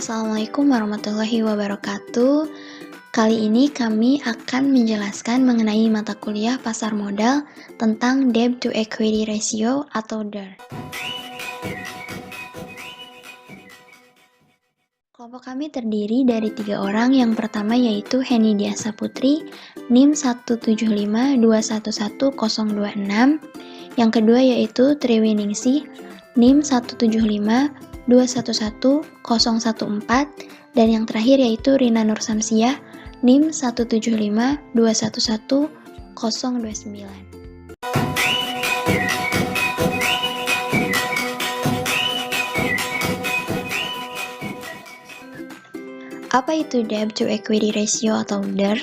Assalamualaikum warahmatullahi wabarakatuh. Kali ini kami akan menjelaskan mengenai mata kuliah pasar modal tentang Debt to Equity Ratio atau DER. Kelompok kami terdiri dari 3 orang. Yang pertama yaitu Heni Diasa Putri, NIM 175211026. Yang kedua yaitu Triwiningsih, NIM 175211014. Dan yang terakhir yaitu Rina Nur Samsiah, NIM 175211029. Apa itu Debt to Equity Ratio atau DER?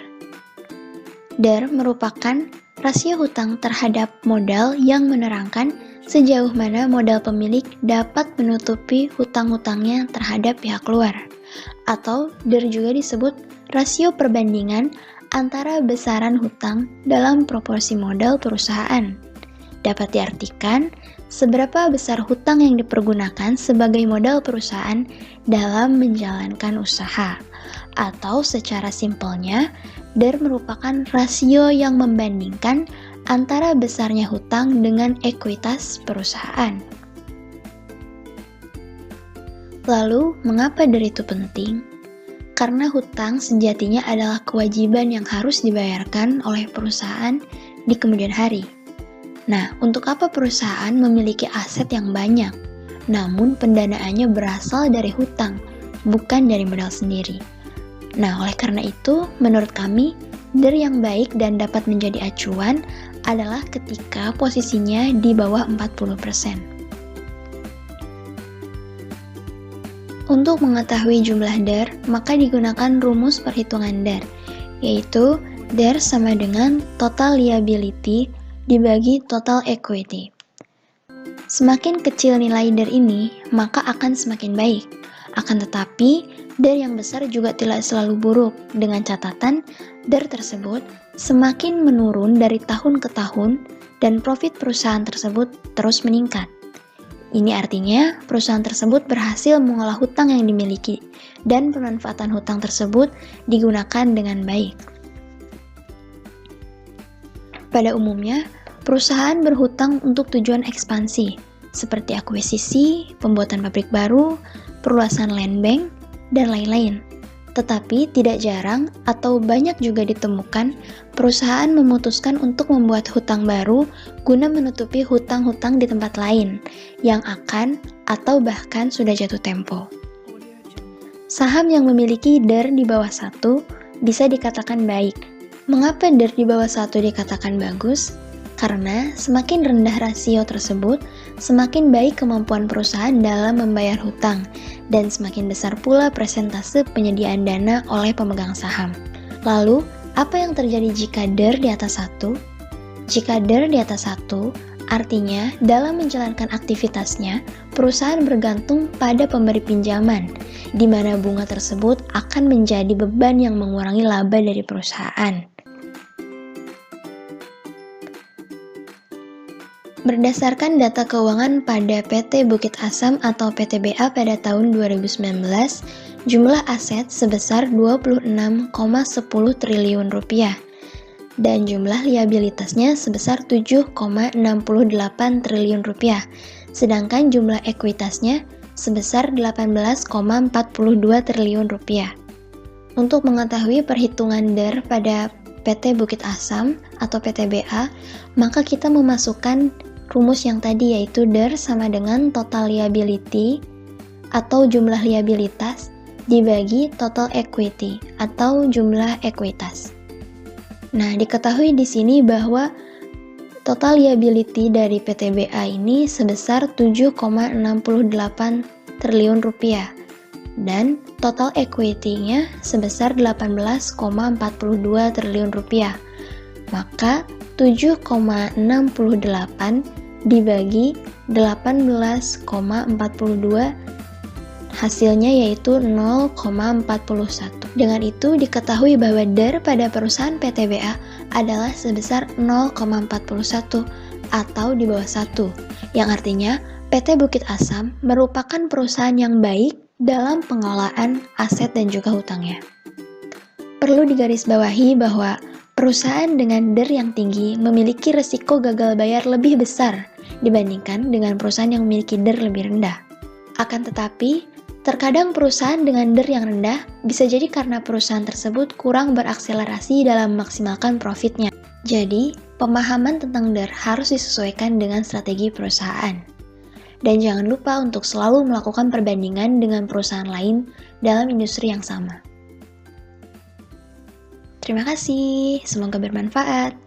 DER merupakan rasio hutang terhadap modal yang menerangkan sejauh mana modal pemilik dapat menutupi hutang-hutangnya terhadap pihak luar. Atau DER juga disebut rasio perbandingan antara besaran hutang dalam proporsi modal perusahaan. Dapat diartikan, seberapa besar hutang yang dipergunakan sebagai modal perusahaan dalam menjalankan usaha. Atau secara simpelnya, DER merupakan rasio yang membandingkan antara besarnya hutang dengan ekuitas perusahaan. Lalu, mengapa DER itu penting? Karena hutang sejatinya adalah kewajiban yang harus dibayarkan oleh perusahaan di kemudian hari. Nah, untuk apa perusahaan memiliki aset yang banyak, namun pendanaannya berasal dari hutang, bukan dari modal sendiri? Nah, oleh karena itu, menurut kami, DER yang baik dan dapat menjadi acuan adalah ketika posisinya di bawah 40%. Untuk mengetahui jumlah DER, maka digunakan rumus perhitungan DER, yaitu DER sama dengan total liability dibagi total equity. Semakin kecil nilai DER ini, maka akan semakin baik. Akan tetapi, DER yang besar juga tidak selalu buruk, dengan catatan DER tersebut semakin menurun dari tahun ke tahun dan profit perusahaan tersebut terus meningkat. Ini artinya perusahaan tersebut berhasil mengolah hutang yang dimiliki dan pemanfaatan hutang tersebut digunakan dengan baik. Pada umumnya, perusahaan berhutang untuk tujuan ekspansi, seperti akuisisi, pembuatan pabrik baru, perluasan land bank, dan lain-lain. Tetapi tidak jarang atau banyak juga ditemukan perusahaan memutuskan untuk membuat hutang baru guna menutupi hutang-hutang di tempat lain yang akan atau bahkan sudah jatuh tempo. Saham yang memiliki DER di bawah 1 bisa dikatakan baik. Mengapa DER di bawah 1 dikatakan bagus? Karena semakin rendah rasio tersebut, semakin baik kemampuan perusahaan dalam membayar hutang, dan semakin besar pula persentase penyediaan dana oleh pemegang saham. Lalu, apa yang terjadi jika DER di atas 1? Jika DER di atas 1, artinya dalam menjalankan aktivitasnya, perusahaan bergantung pada pemberi pinjaman, di mana bunga tersebut akan menjadi beban yang mengurangi laba dari perusahaan. Berdasarkan data keuangan pada PT Bukit Asam atau PTBA pada tahun 2019, jumlah aset sebesar 26,10 triliun rupiah dan jumlah liabilitasnya sebesar 7,68 triliun rupiah, sedangkan jumlah ekuitasnya sebesar 18,42 triliun rupiah. Untuk mengetahui perhitungan DER pada PT Bukit Asam atau PTBA, maka kita memasukkan rumus yang tadi, yaitu DER sama dengan total liability atau jumlah liabilitas dibagi total equity atau jumlah ekuitas. Nah, diketahui di sini bahwa total liability dari PTBA ini sebesar 7,68 triliun rupiah dan total equity-nya sebesar 18,42 triliun rupiah. Maka 7,68 dibagi 18,42 hasilnya yaitu 0,41. Dengan itu diketahui bahwa DER pada perusahaan PTBA adalah sebesar 0,41 atau di bawah 1, yang artinya PT Bukit Asam merupakan perusahaan yang baik dalam pengelolaan aset dan juga hutangnya. Perlu digarisbawahi bahwa perusahaan dengan DER yang tinggi memiliki risiko gagal bayar lebih besar dibandingkan dengan perusahaan yang memiliki DER lebih rendah. Akan tetapi, terkadang perusahaan dengan DER yang rendah bisa jadi karena perusahaan tersebut kurang berakselerasi dalam memaksimalkan profitnya. Jadi, pemahaman tentang DER harus disesuaikan dengan strategi perusahaan. Dan jangan lupa untuk selalu melakukan perbandingan dengan perusahaan lain dalam industri yang sama. Terima kasih, semoga bermanfaat.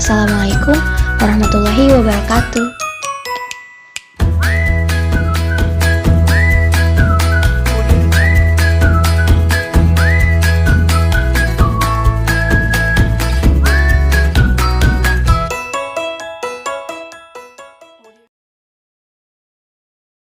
Assalamualaikum warahmatullahi wabarakatuh.